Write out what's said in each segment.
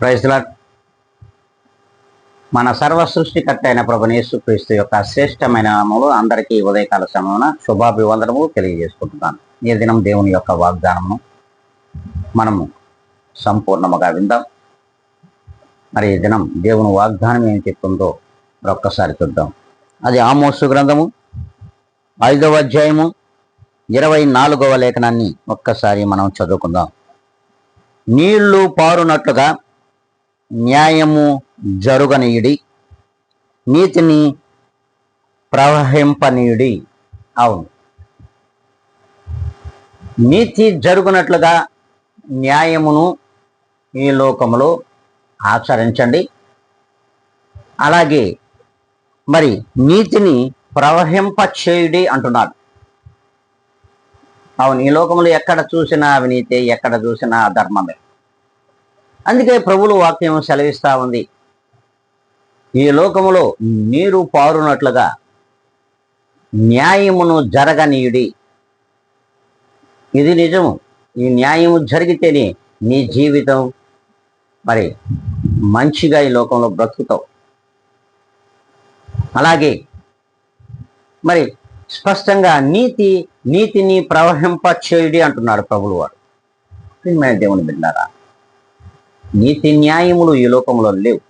Praise lord. మన సర్వ సృష్టికర్త అయిన ప్రభువైన యేసుక్రీస్తు యొక్క శ్రేష్టమైన నామములో అందరికీ ఉదయకాల సమయమున శుభాభివందనము తెలియజేసుకుంటున్నాను. ఈ దినం దేవుని యొక్క వాగ్దానము మనము సంపూర్ణముగా విందాం. మరి ఈ దినం దేవుని వాగ్దానం ఏం చెప్తుందో ఒక్కసారి చూద్దాం. అది ఆమోసు గ్రంథము 5వ అధ్యాయము 24వ లేఖనాన్ని ఒక్కసారి మనం చదువుకుందాం. నీళ్లు పారునట్లుగా న్యాయము జరుగనీయుడి, నీతిని ప్రవహింపనీయుడి. అవును, నీతి జరుగునట్లుగా న్యాయమును ఈ లోకములో ఆచరించండి. అలాగే మరి నీతిని ప్రవహింపచేయుడి అంటున్నాడు. అవును, ఈ లోకంలో ఎక్కడ చూసినా అవినీతి, ఎక్కడ చూసినా అధర్మమే. అందుకే ప్రభువుల వాక్యం సెలవిస్తా ఉంది, ఈ లోకములో నీరు పారునట్లుగా న్యాయమును జరగనీయుడి. ఇది నిజము. ఈ న్యాయము జరిగితేనే నీ జీవితం మరి మంచిగా ఈ లోకంలో బ్రతుకుతావు. అలాగే మరి స్పష్టంగా నీతిని ప్రవహింపచేయుడి అంటున్నాడు ప్రభువు వారు. ప్రియమైన దేవుని బిడ్డలారా, నీతి న్యాయములు ఈ లోకంలో లేవు.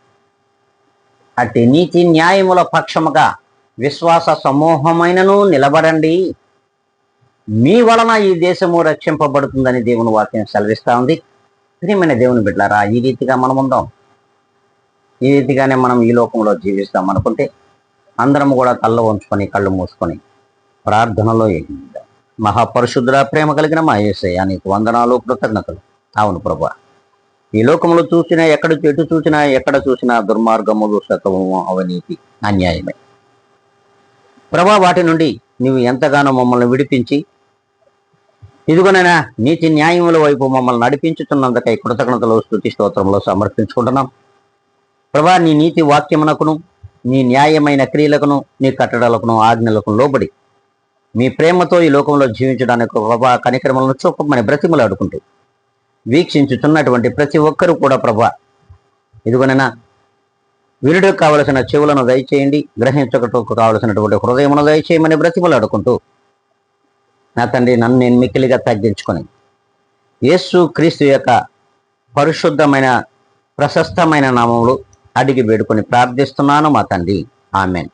అట్టి నీతి న్యాయముల పక్షముగా విశ్వాస సమూహమైనను నిలబడండి, మీ వలన ఈ దేశము రక్షింపబడుతుందని దేవుని వాక్యం సెలవిస్తా ఉంది. ప్రియమైన దేవుని బిడ్డలారా, ఈ రీతిగా మనం ఉందాం. ఈ రీతిగానే మనం ఈ లోకంలో జీవిస్తాం అనుకుంటే అందరం కూడా తల్ల ఉంచుకొని కళ్ళు మూసుకొని ప్రార్థనలో ఎగిద్దాం. మహాపరిశుద్ధుల ప్రేమ కలిగిన మా యేసయ్యా, నీకు వందనాలు, కృతజ్ఞతలు. అవును ప్రభువా, ఈ లోకంలో చూసినా ఎక్కడ చూసినా దుర్మార్గములు, శతము, అవినీతి, అన్యాయమే. ప్రభా, వాటి నుండి నువ్వు ఎంతగానో మమ్మల్ని విడిపించి ఇదిగోనైనా నీతి న్యాయముల వైపు మమ్మల్ని నడిపించుతున్నందుకై కృతజ్ఞతలు, స్తుతి, స్తోత్రంలో సమర్పించుకుంటున్నాం. ప్రభా, నీ నీతి వాక్యమునకును, నీ న్యాయమైన క్రియలకును, నీ కట్టడలకును, ఆజ్ఞలకు లోబడి మీ ప్రేమతో ఈ లోకంలో జీవించడానికి ప్రభా కనికరములను చూపమని బ్రతిమలాడుకుంటూ వీక్షించుతున్నటువంటి ప్రతి ఒక్కరూ కూడా ప్రభా ఇదిగోనైనా వినుటకు కావలసిన చెవులను దయచేయండి, గ్రహించటకు కావలసినటువంటి హృదయమును దయచేయమని బ్రతిమలాడుకుంటూ నా తండ్రి, నన్ను నేను మిక్కిలిగా తగ్గించుకొని యేసు క్రీస్తు యొక్క పరిశుద్ధమైన ప్రశస్తమైన నామములు అడిగి వేడుకొని ప్రార్థిస్తున్నాను మా తండ్రి. ఆమెన్.